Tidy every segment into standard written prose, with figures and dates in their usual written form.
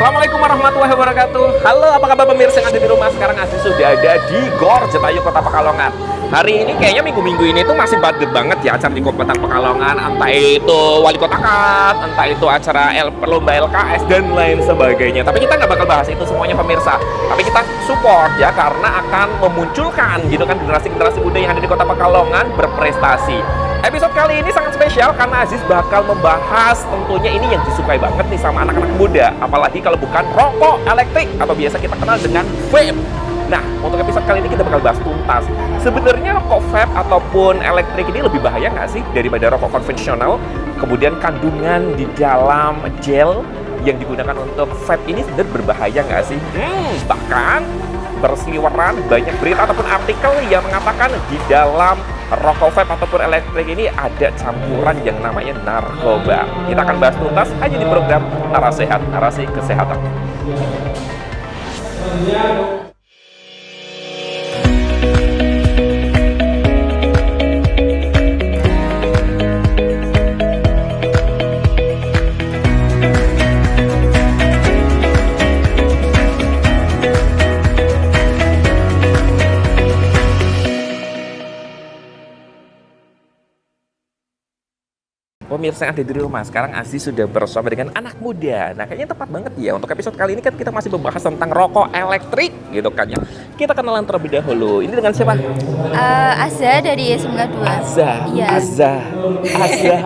Assalamualaikum warahmatullahi wabarakatuh. Halo, apa kabar pemirsa yang ada di rumah? Sekarang Aziz sudah ada di Gor Jatayu, Kota Pekalongan. Hari ini kayaknya minggu-minggu ini tuh masih padat banget ya acara di Kota Pekalongan. Entah itu wali kota kat, entah itu acara lomba LKS dan lain sebagainya. Tapi kita nggak bakal bahas itu semuanya pemirsa. Tapi kita support ya karena akan memunculkan gitu kan generasi-generasi muda yang ada di Kota Pekalongan berprestasi. Episode kali ini sangat spesial karena Aziz bakal membahas tentunya ini yang disukai banget nih sama anak-anak muda. Apalagi kalau bukan rokok elektrik atau biasa kita kenal dengan vape. Nah, untuk episode kali ini kita bakal bahas tuntas. Sebenarnya rokok vape ataupun elektrik ini lebih bahaya nggak sih daripada rokok konvensional? Kemudian kandungan di dalam gel yang digunakan untuk vape ini sebenarnya berbahaya nggak sih? Bahkan berseliweran banyak berita ataupun artikel yang mengatakan di dalam rokok vape ataupun elektrik ini ada campuran yang namanya narkoba. Kita akan bahas tuntas hanya di program Narasi Sehat, Narasi Kesehatan. Pemirsa yang ada di rumah, sekarang Aziz sudah bersama dengan anak muda. Nah, kayaknya tepat banget ya untuk episode kali ini kan kita masih membahas tentang rokok elektrik gitu kan ya. Kita kenalan terlebih dahulu. Ini dengan siapa? Azza dari SMK 2. Azza. Iya.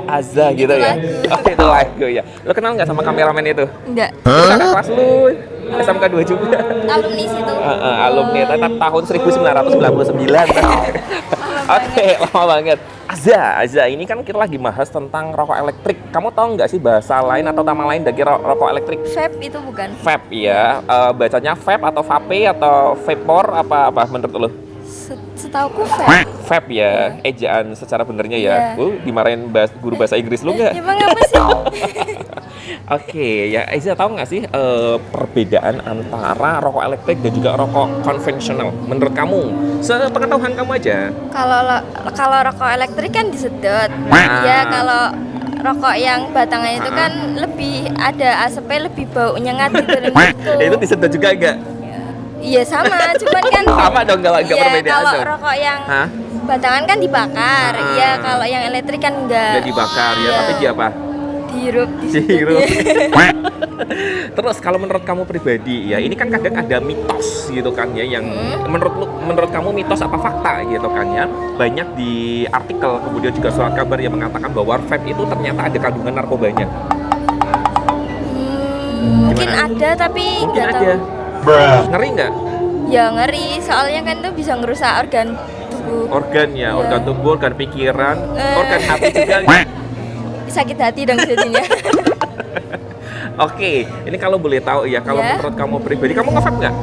Azza gitu ya. Oh, itu lagu ya. Lo kenal nggak sama kameramen itu? Enggak. Kakak kelas lu. SMK 2 juga. Alumni situ. Alumni tetap tahun 1999. Oke, lama banget. Azza, ini kan kita lagi bahas tentang rokok elektrik. Kamu tahu nggak sih bahasa lain atau nama lain dari rokok elektrik? Vape itu bukan? Vape ya. Bacanya vape atau vape atau vapor apa menurut lo? Setauku vape. Vape ya, ejaan secara benernya ya. Dimarahin guru bahasa Inggris lu nggak? Emang apa sih? Oke, ya Aiza tahu nggak sih perbedaan antara rokok elektrik dan juga rokok konvensional? Menurut kamu, sepengetahuan kamu aja. Kalau rokok elektrik kan disedot. Ya kalau rokok yang batangan itu kan lebih ada asapnya, lebih bau nyengat gitu. Itu disedot juga enggak? Iya sama, cuman kan sama dong kalau enggak perbedaan. Kalau rokok yang batangan kan dibakar. Iya, kalau yang elektrik kan enggak. Enggak dibakar ya, tapi dia apa? Dihirup. Terus kalau menurut kamu pribadi ya, ini kan kadang ada mitos gitu kan ya yang menurut kamu mitos apa fakta gitu kan ya. Banyak di artikel kemudian juga surat kabar yang mengatakan bahwa vape itu ternyata ada kandungan narkobanya. Mungkin ada tapi mungkin nggak ada. Tahu. Ngeri nggak? Ya ngeri, soalnya kan itu bisa ngerusak organ tubuh. Organ ya, organ tubuh, organ pikiran, organ hati juga. Sakit hati dong jadinya. Oke, ini kalau boleh tahu ya, kalau menurut kamu pribadi, kamu nge-vape nggak?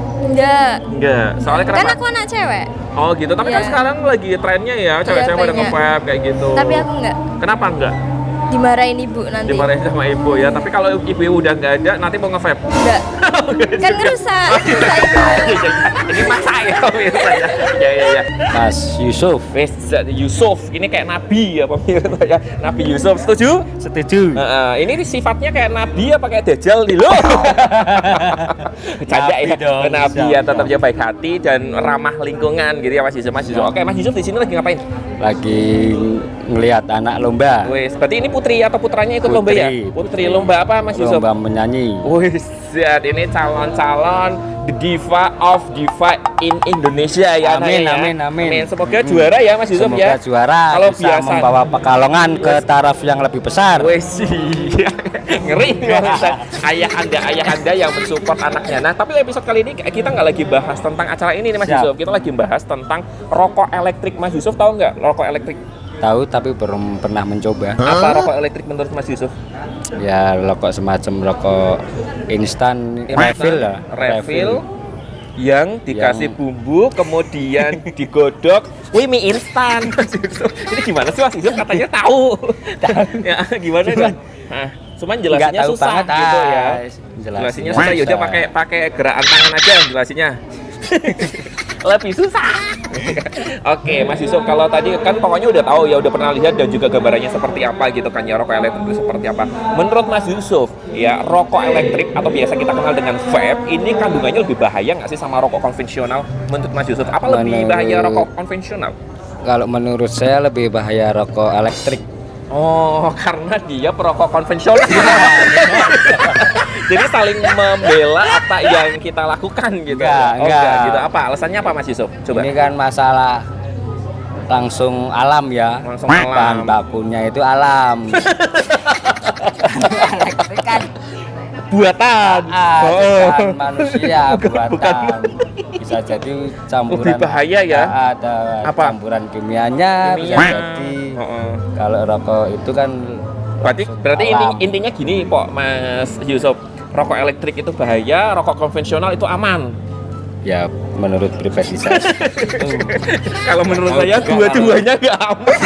Enggak. Soalnya kenapa? Kan aku anak cewek. Oh gitu, tapi kan sekarang lagi trennya ya, cewek-cewek pada nge-vape kayak gitu. Tapi aku enggak. Kenapa enggak? Dimarahin ibu nanti. Dimarahin sama ibu ya, tapi kalau ibu udah nggak ada, nanti mau nge-vape? Enggak. Kan ngerusak. Ini mas saya, pemirsa ya. Ya. Mas Yusuf. Yusuf, ini kayak nabi ya pemirsa ya. Nabi Yusuf, setuju? Setuju. Ini sifatnya kayak nabi apa kayak dajjal nih lo? Canda ya, dong, nabi ya, tetap ya baik hati dan ramah lingkungan gitu ya Mas Yusuf. Oke, Mas Yusuf di sini lagi ngapain? Lagi ngelihat anak lomba. Wes, berarti ini putri atau putranya ikut lomba ya? Putri lomba apa Mas Yusuf? Lomba menyanyi. Wes, ini calon-calon the diva of diva in Indonesia ya. Amin. Semoga juara ya Mas Yusuf ya. Semoga juara. Kalau bisa biasa membawa Pekalongan ke taraf yang lebih besar. Wes, ngeri banget. Ayah anda yang mensupport anaknya. Nah, tapi episode kali ini kita nggak lagi bahas tentang acara ini nih Mas Yusuf. Kita lagi bahas tentang rokok elektrik. Mas Yusuf tahu nggak rokok elektrik? Tahu tapi belum pernah mencoba. Apa rokok elektrik menurut Mas Yusuf? Ya rokok semacam rokok instan, refill lah. Refill yang dikasih bumbu kemudian digodok. Wih, mie instan. Ini gimana sih Mas Yusuf? Katanya tahu. Ya, gimana itu? Cuman jelasinnya susah gitu ya. Jelasinnya susah. Yaudah pakai gerakan tangan aja jelasinnya. Lebih susah. Oke, Mas Yusuf, kalau tadi kan pokoknya udah tahu ya, udah pernah lihat dan juga gambarannya seperti apa gitu kan ya, rokok elektrik itu seperti apa. Menurut Mas Yusuf, ya rokok elektrik atau biasa kita kenal dengan vape, ini kandungannya lebih bahaya nggak sih sama rokok konvensional? Menurut Mas Yusuf, apa lebih bahaya rokok konvensional? Kalau menurut saya lebih bahaya rokok elektrik. Oh, karena dia perokok konvensional. Jadi saling membela apa yang kita lakukan gitu. Enggak. Gitu. Apa alasannya apa Mas Yusuf? Coba. Ini kan masalah langsung alam ya. Langsung alam. Bahan bakunya itu alam. Elektrik kan Buatan. bukan manusia, buatan. Bisa jadi campuran. Lebih bahaya ya? Ada Apa? campuran kimianya, bisa jadi. Kalau rokok itu kan Berarti alam. intinya gini, Pok, Mas Yusuf. Rokok elektrik itu bahaya, rokok konvensional itu aman. Ya menurut pribadi saya. Kalau menurut Oh, saya juga dua-duanya nggak aman.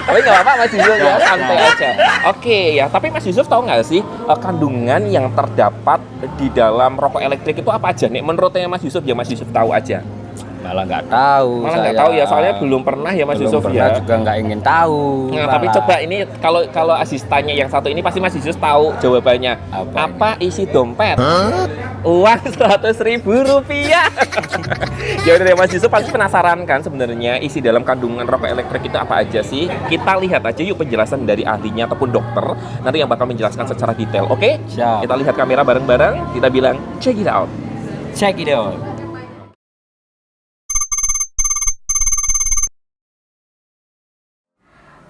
Tapi nggak apa-apa Mas Yusuf ya, santai aja. Oke ya, tapi Mas Yusuf tahu nggak sih kandungan yang terdapat di dalam rokok elektrik itu apa aja nih? Menurutnya Mas Yusuf ya, Mas Yusuf tahu aja. Malah nggak tahu. Malah nggak tahu ya, soalnya belum pernah ya Mas Yusuf pernah ya. juga nggak ingin tahu. Nah, tapi coba ini kalau asistannya yang satu ini pasti Mas Yusuf tahu jawabannya. Apa isi dompet? Uang 100.000 rupiah. Ya udah deh, Mas Yusuf pasti penasaran kan sebenarnya isi dalam kandungan rokok elektrik itu apa aja sih? Kita lihat aja yuk penjelasan dari ahlinya ataupun dokter nanti yang bakal menjelaskan secara detail. Oke? Siap. Kita lihat kamera bareng-bareng. Kita bilang check it out. Check it out.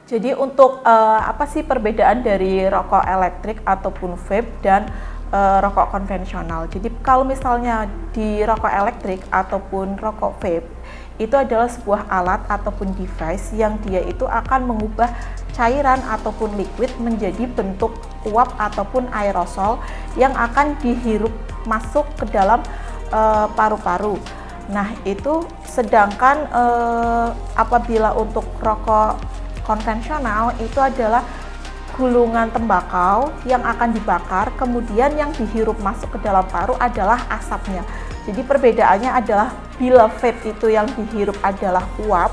Jadi untuk apa sih perbedaan dari rokok elektrik ataupun vape dan rokok konvensional? Jadi kalau misalnya di rokok elektrik ataupun rokok vape itu adalah sebuah alat ataupun device yang dia itu akan mengubah cairan ataupun liquid menjadi bentuk uap ataupun aerosol yang akan dihirup masuk ke dalam paru-paru. Nah itu sedangkan apabila untuk rokok konvensional itu adalah gulungan tembakau yang akan dibakar, kemudian yang dihirup masuk ke dalam paru adalah asapnya. Jadi perbedaannya adalah bila vape itu yang dihirup adalah uap,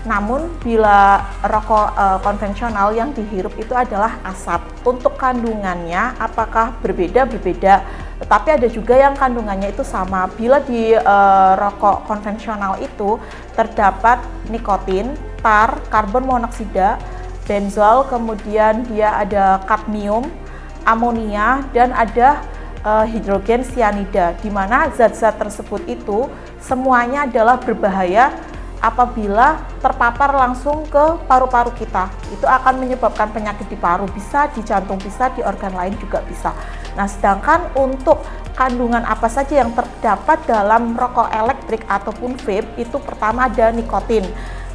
namun bila rokok konvensional yang dihirup itu adalah asap. Untuk kandungannya apakah berbeda? Berbeda. Tetapi ada juga yang kandungannya itu sama. Bila di rokok konvensional itu terdapat nikotin, tar, karbon monoksida, benzol, kemudian dia ada kadmium, amonia, dan ada hidrogen cyanida, di mana zat-zat tersebut itu semuanya adalah berbahaya apabila terpapar langsung ke paru-paru kita. Itu akan menyebabkan penyakit di paru, bisa di jantung, bisa di organ lain juga bisa. Nah, sedangkan untuk kandungan apa saja yang terdapat dalam rokok elektrik ataupun vape itu pertama ada nikotin.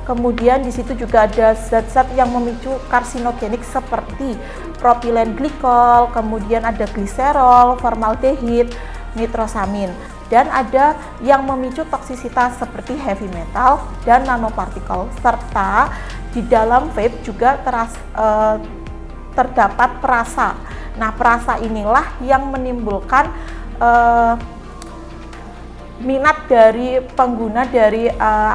Kemudian di situ juga ada zat-zat yang memicu karsinogenik seperti propilen glikol, kemudian ada gliserol, formaldehid, nitrosamin. Dan ada yang memicu toksisitas seperti heavy metal dan nanopartikel. Serta di dalam vape juga terdapat perasa. Nah, perasa inilah yang menimbulkan minat dari pengguna dari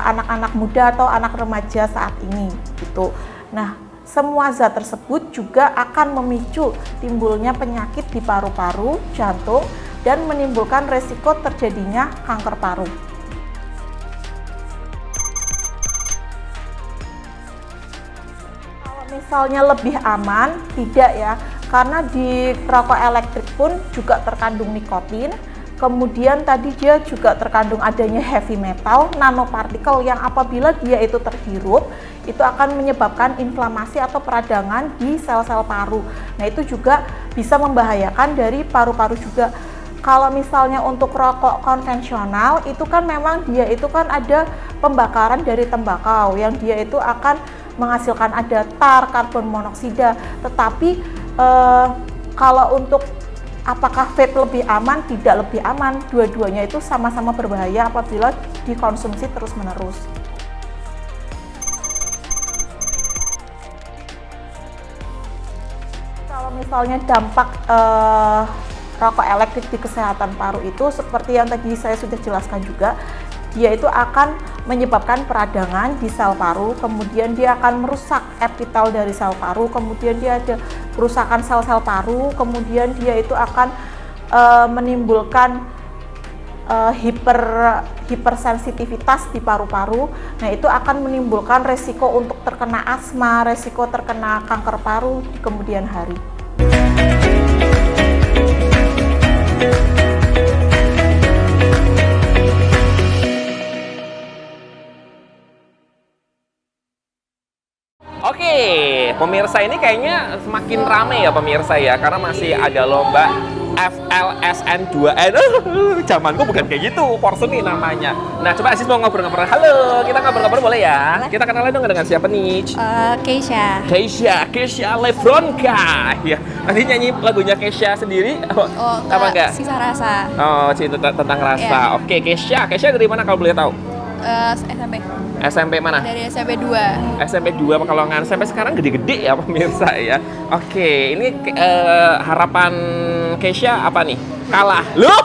anak-anak muda atau anak remaja saat ini gitu. Nah, semua zat tersebut juga akan memicu timbulnya penyakit di paru-paru, jantung, dan menimbulkan resiko terjadinya kanker paru. Kalau misalnya lebih aman, tidak ya, karena di rokok elektrik pun juga terkandung nikotin. Kemudian tadi dia juga terkandung adanya heavy metal, nanopartikel yang apabila dia itu terhirup, itu akan menyebabkan inflamasi atau peradangan di sel-sel paru. Nah itu juga bisa membahayakan dari paru-paru juga. Kalau misalnya untuk rokok konvensional, itu kan memang dia itu kan ada pembakaran dari tembakau, yang dia itu akan menghasilkan ada tar, karbon monoksida. Tetapi kalau untuk apakah vape lebih aman? Tidak lebih aman. Dua-duanya itu sama-sama berbahaya apabila dikonsumsi terus-menerus. Kalau misalnya dampak rokok elektrik di kesehatan paru itu seperti yang tadi saya sudah jelaskan juga, dia itu akan menyebabkan peradangan di sel paru, kemudian dia akan merusak epitel dari sel paru, kemudian dia ada kerusakan sel-sel paru, kemudian dia itu akan menimbulkan hipersensitivitas di paru-paru. Nah, itu akan menimbulkan resiko untuk terkena asma, resiko terkena kanker paru di kemudian hari. Oke, pemirsa, ini kayaknya semakin rame ya pemirsa ya, karena masih ada lomba FLSN 2N. Zamanku bukan kayak gitu, Porseni namanya. Nah, coba Aziz mau ngobrol-ngobrol. Halo, kita ngobrol-ngobrol boleh ya? Boleh. Kita kenalan dong dengan siapa nih? Keisha. Keisha Lebronka. Ya, nanti nyanyi lagunya Keisha sendiri. Apa enggak? Sisa rasa. Oh, cerita tentang rasa. Ya. Oke, Keisha dari mana kalau boleh tahu? SMP. SMP mana? Dari SMP 2. SMP 2 Pekalongan. Sampai sekarang gede-gede ya pemirsa ya. Oke, ini harapan Keisha apa nih? Kalah. Loh?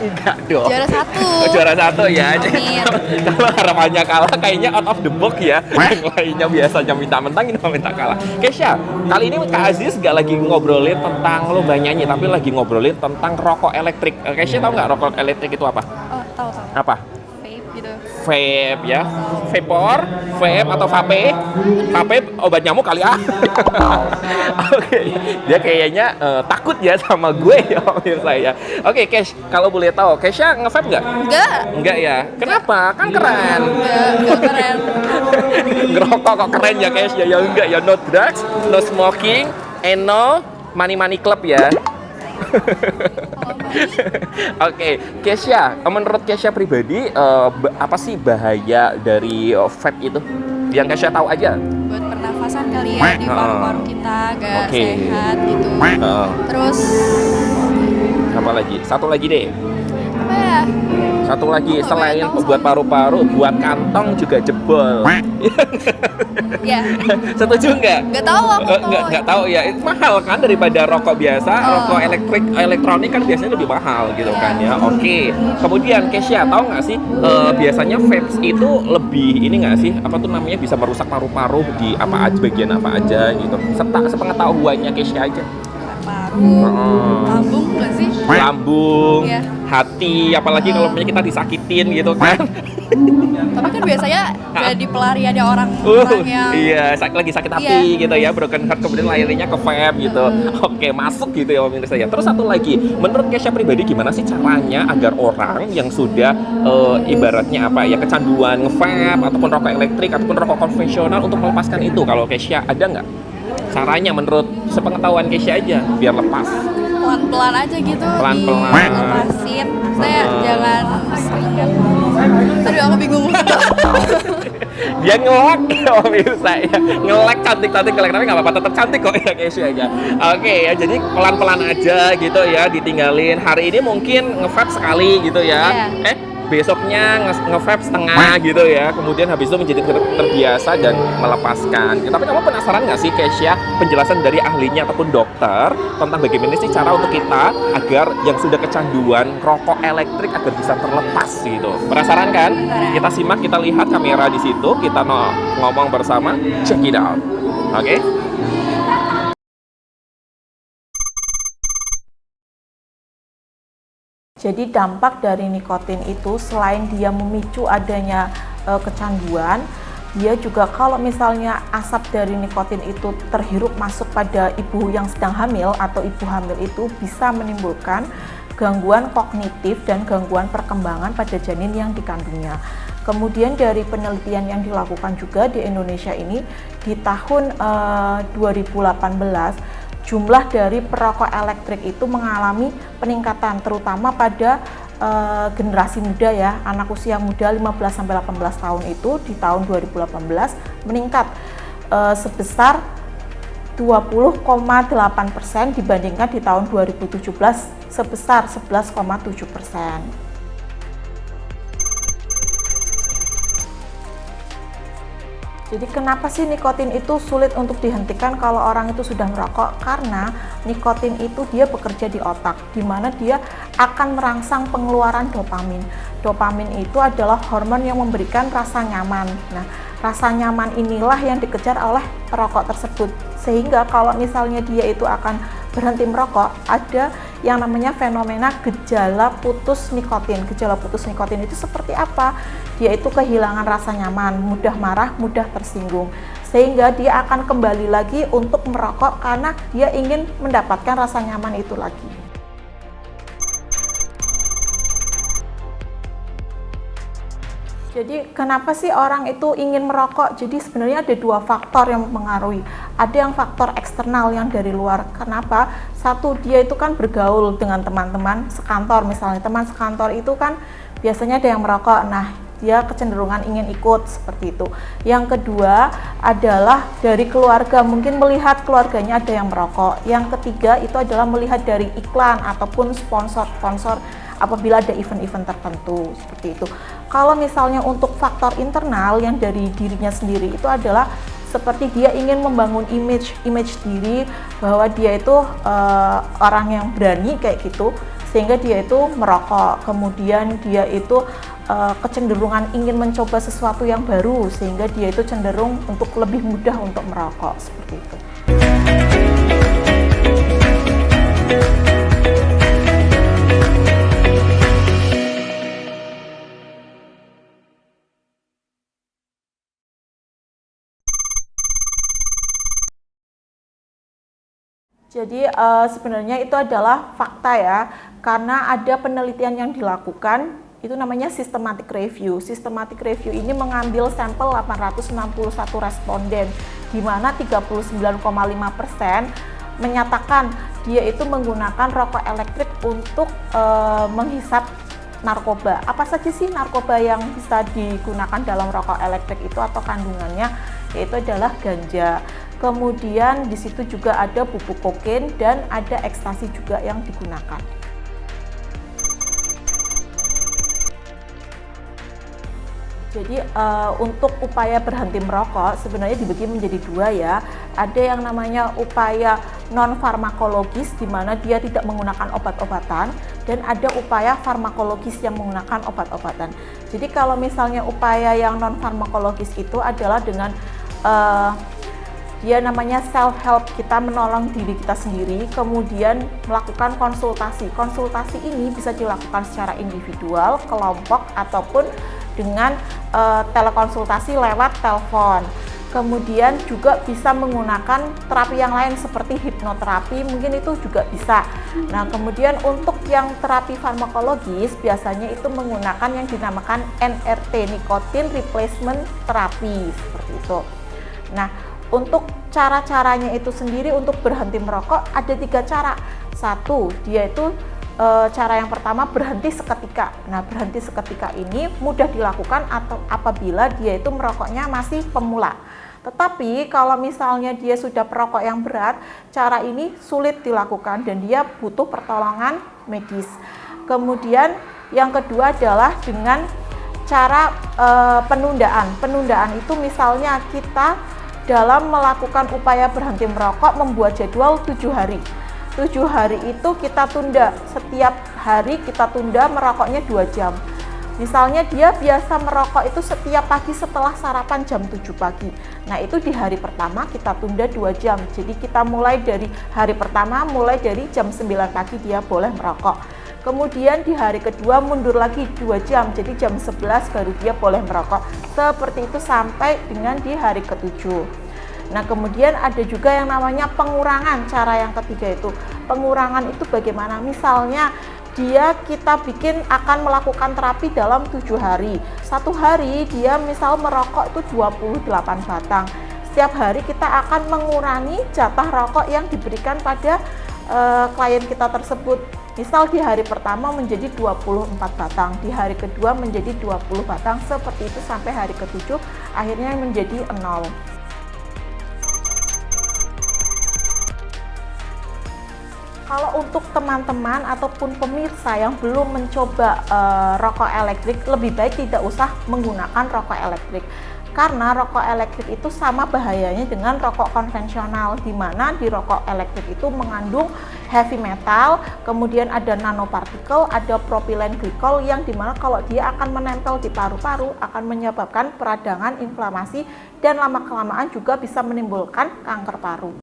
Enggak dong. Juara 1. Juara 1 ya. Amin. Kalau harapannya kalah kayaknya out of the box ya. Yang lainnya biasanya minta mentang, ini minta kalah. Keisha, kali ini Kak Aziz gak lagi ngobrolin tentang lomba nyanyi, tapi lagi ngobrolin tentang rokok elektrik. Keisha tahu nggak rokok elektrik itu apa? Oh, tahu. Apa? Vape gitu. Vape ya, vapor, vape atau vape, vape obat nyamuk kali ah. Oke, dia kayaknya takut ya sama gue ya pemirsa ya. Oke, Kesh, kalau boleh tahu, Kesha nge-vape nggak? Enggak ya. Kenapa? Kan keren. Enggak keren. Ngerokok kok keren ya Kesh ya? Ya enggak ya, no drugs, no smoking, and no money club ya. Oke, Kesha, menurut Kesha pribadi apa sih bahaya dari vape itu? Yang Kesha tahu aja. Buat pernafasan kali ya, di paru-paru kita agak sehat gitu. Terus apa lagi? Satu lagi deh. apa ya? Satu lagi, Nggak selain banyak tahu buat paru-paru, buat kantong juga jebol. Ya, Setuju nggak? nggak tahu aku tuh. Nggak tahu ya. Itu mahal kan daripada rokok biasa. Rokok elektronik kan biasanya lebih mahal gitu kan ya. Oke. Kemudian Kesha tahu nggak sih biasanya vapes itu lebih ini nggak sih? Apa tuh namanya, bisa merusak paru-paru di apa aja, bagian apa aja gitu. Sepengetahuannya Kesha aja. Paru, lambung nggak sih? Lambung, Iya. hati, apalagi kalau punya kita disakitin gitu kan. Tapi kan biasanya jadi pelariannya orang-orang yang Iya, lagi sakit hati gitu ya, broken heart, kemudian larinya ke vape gitu. Oke, masuk gitu ya pemirsa ya. Terus satu lagi, menurut Kesha pribadi gimana sih caranya agar orang yang sudah ibaratnya apa ya, kecanduan nge-vape ataupun rokok elektrik ataupun rokok konvensional untuk melepaskan itu? Kalau Kesha ada nggak caranya menurut sepengetahuan Kesha aja biar lepas? pelan-pelan aja gitu, Pelan-pelan. dilepasin. Saya jangan seringan. Aduh, aku bingung. Dia ngelek ya pemirsa ya, ngelek cantik-cantik ngelek, tapi nggak apa-apa, tetap cantik kok ya Kesha ya. Oke ya, jadi pelan-pelan aja gitu ya, ditinggalin. Hari ini mungkin nge-vape sekali gitu ya. Besoknya nge-vape setengah gitu ya, kemudian habis itu menjadi terbiasa dan melepaskan. Tapi kamu penasaran nggak sih Kesha, penjelasan dari ahlinya ataupun dokter tentang bagaimana sih cara untuk kita agar yang sudah kecanduan rokok elektrik agar bisa terlepas gitu? Penasaran kan? Kita simak, kita lihat kamera di situ, kita ngomong bersama. Check it out. Oke? Jadi dampak dari nikotin itu selain dia memicu adanya kecanduan, dia juga kalau misalnya asap dari nikotin itu terhirup masuk pada ibu yang sedang hamil atau ibu hamil itu bisa menimbulkan gangguan kognitif dan gangguan perkembangan pada janin yang dikandungnya. Kemudian dari penelitian yang dilakukan juga di Indonesia ini di tahun 2018, jumlah dari perokok elektrik itu mengalami peningkatan terutama pada generasi muda ya, anak usia muda 15-18 tahun itu di tahun 2018 meningkat sebesar 20,8% dibandingkan di tahun 2017 sebesar 11,7%. Jadi kenapa sih nikotin itu sulit untuk dihentikan kalau orang itu sudah merokok? Karena nikotin itu dia bekerja di otak, di mana dia akan merangsang pengeluaran dopamin. Dopamin itu adalah hormon yang memberikan rasa nyaman. Nah, rasa nyaman inilah yang dikejar oleh perokok tersebut. Sehingga kalau misalnya dia itu akan berhenti merokok, ada yang namanya fenomena gejala putus nikotin. Gejala putus nikotin itu seperti apa? Dia itu kehilangan rasa nyaman, mudah marah, mudah tersinggung. Sehingga dia akan kembali lagi untuk merokok karena dia ingin mendapatkan rasa nyaman itu lagi. Jadi kenapa sih orang itu ingin merokok? Jadi sebenarnya ada dua faktor yang mempengaruhi. Ada yang faktor eksternal yang dari luar. Kenapa? Satu, dia itu kan bergaul dengan teman-teman sekantor, misalnya teman sekantor itu kan biasanya ada yang merokok. Nah, dia kecenderungan ingin ikut seperti itu. Yang kedua adalah dari keluarga, mungkin melihat keluarganya ada yang merokok. Yang ketiga itu adalah melihat dari iklan ataupun sponsor-sponsor apabila ada event-event tertentu seperti itu. Kalau misalnya untuk faktor internal yang dari dirinya sendiri itu adalah seperti dia ingin membangun image diri bahwa dia itu orang yang berani kayak gitu, sehingga dia itu merokok. Kemudian dia itu kecenderungan ingin mencoba sesuatu yang baru, sehingga dia itu cenderung untuk lebih mudah untuk merokok seperti itu. Jadi sebenarnya itu adalah fakta ya, karena ada penelitian yang dilakukan, itu namanya systematic review. Systematic review ini mengambil sampel 861 responden, di mana 39,5% menyatakan dia itu menggunakan rokok elektrik untuk menghisap narkoba. Apa saja sih narkoba yang bisa digunakan dalam rokok elektrik itu atau kandungannya? Yaitu adalah ganja. Kemudian di situ juga ada bubuk kokain dan ada ekstasi juga yang digunakan. Jadi untuk upaya berhenti merokok sebenarnya dibagi menjadi dua ya. Ada yang namanya upaya non farmakologis di mana dia tidak menggunakan obat-obatan, dan ada upaya farmakologis yang menggunakan obat-obatan. Jadi kalau misalnya upaya yang non farmakologis itu adalah dengan dia namanya self help, kita menolong diri kita sendiri, kemudian melakukan konsultasi. Konsultasi ini bisa dilakukan secara individual, kelompok, ataupun dengan telekonsultasi lewat telepon. Kemudian juga bisa menggunakan terapi yang lain seperti hipnoterapi, mungkin itu juga bisa. Nah, kemudian untuk yang terapi farmakologis biasanya itu menggunakan yang dinamakan NRT, Nicotine Replacement Therapy, seperti itu. Nah, untuk cara-caranya itu sendiri untuk berhenti merokok ada 3 cara. Satu, dia itu cara yang pertama berhenti seketika. Nah, berhenti seketika ini mudah dilakukan atau apabila dia itu merokoknya masih pemula. Tetapi kalau misalnya dia sudah perokok yang berat, cara ini sulit dilakukan dan dia butuh pertolongan medis. Kemudian yang kedua adalah dengan cara penundaan. Penundaan itu misalnya kita dalam melakukan upaya berhenti merokok membuat jadwal 7 hari. 7 hari itu kita tunda, setiap hari kita tunda merokoknya 2 jam. Misalnya dia biasa merokok itu setiap pagi setelah sarapan jam 7 pagi. Nah, itu di hari pertama kita tunda 2 jam. Jadi kita mulai dari hari pertama, mulai dari jam 9 pagi dia boleh merokok. Kemudian di hari kedua mundur lagi 2 jam, jadi jam 11 baru dia boleh merokok. Seperti itu sampai dengan di hari ke-7. Nah, kemudian ada juga yang namanya pengurangan. Cara yang ketiga itu pengurangan itu bagaimana? Misalnya kita bikin akan melakukan terapi dalam 7 hari. 1 hari dia misal merokok itu 28 batang. Setiap hari kita akan mengurangi jatah rokok yang diberikan pada klien kita tersebut. Misal di hari pertama menjadi 24 batang, di hari kedua menjadi 20 batang, seperti itu sampai hari ke-7 akhirnya menjadi 0. Kalau untuk teman-teman ataupun pemirsa yang belum mencoba rokok elektrik, lebih baik tidak usah menggunakan rokok elektrik. karena rokok elektrik itu sama bahayanya dengan rokok konvensional, di mana di rokok elektrik itu mengandung heavy metal, kemudian ada nanopartikel, ada propilen glikol yang dimana kalau dia akan menempel di paru-paru akan menyebabkan peradangan, inflamasi, dan lama-kelamaan juga bisa menimbulkan kanker paru.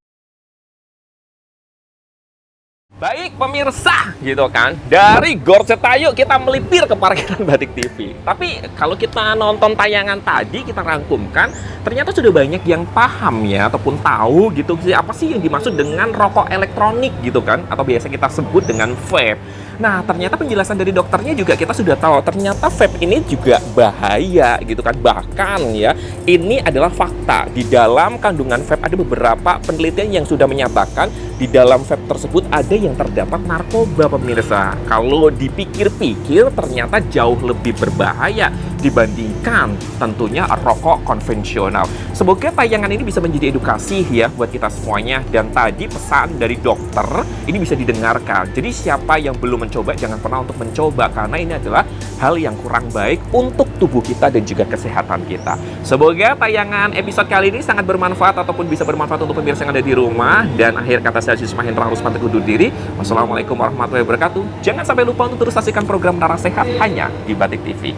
Baik pemirsa gitu kan, dari Gor Cetayu kita melipir ke parkiran Batik TV. Tapi kalau kita nonton tayangan tadi, kita rangkumkan, ternyata sudah banyak yang paham ya, ataupun tahu gitu sih apa sih yang dimaksud dengan rokok elektronik gitu kan, atau biasa kita sebut dengan vape. Nah, ternyata penjelasan dari dokternya juga kita sudah tahu, ternyata vape ini juga bahaya gitu kan. Bahkan ya, ini adalah fakta. Di dalam kandungan vape ada beberapa penelitian yang sudah menyatakan di dalam vape tersebut ada yang terdapat narkoba pemirsa. Kalau dipikir-pikir ternyata jauh lebih berbahaya dibandingkan tentunya rokok konvensional. Semoga tayangan ini bisa menjadi edukasi ya buat kita semuanya. Dan tadi pesan dari dokter ini bisa didengarkan. Jadi siapa yang belum mencoba jangan pernah untuk mencoba, karena ini adalah hal yang kurang baik untuk tubuh kita dan juga kesehatan kita. Semoga tayangan episode kali ini sangat bermanfaat ataupun bisa bermanfaat untuk pemirsa yang ada di rumah. Dan akhir kata saya Aziz Mahendra harus pamit undur diri. Wassalamualaikum warahmatullahi wabarakatuh. Jangan sampai lupa untuk terus saksikan program Nara Sehat hanya di Batik TV.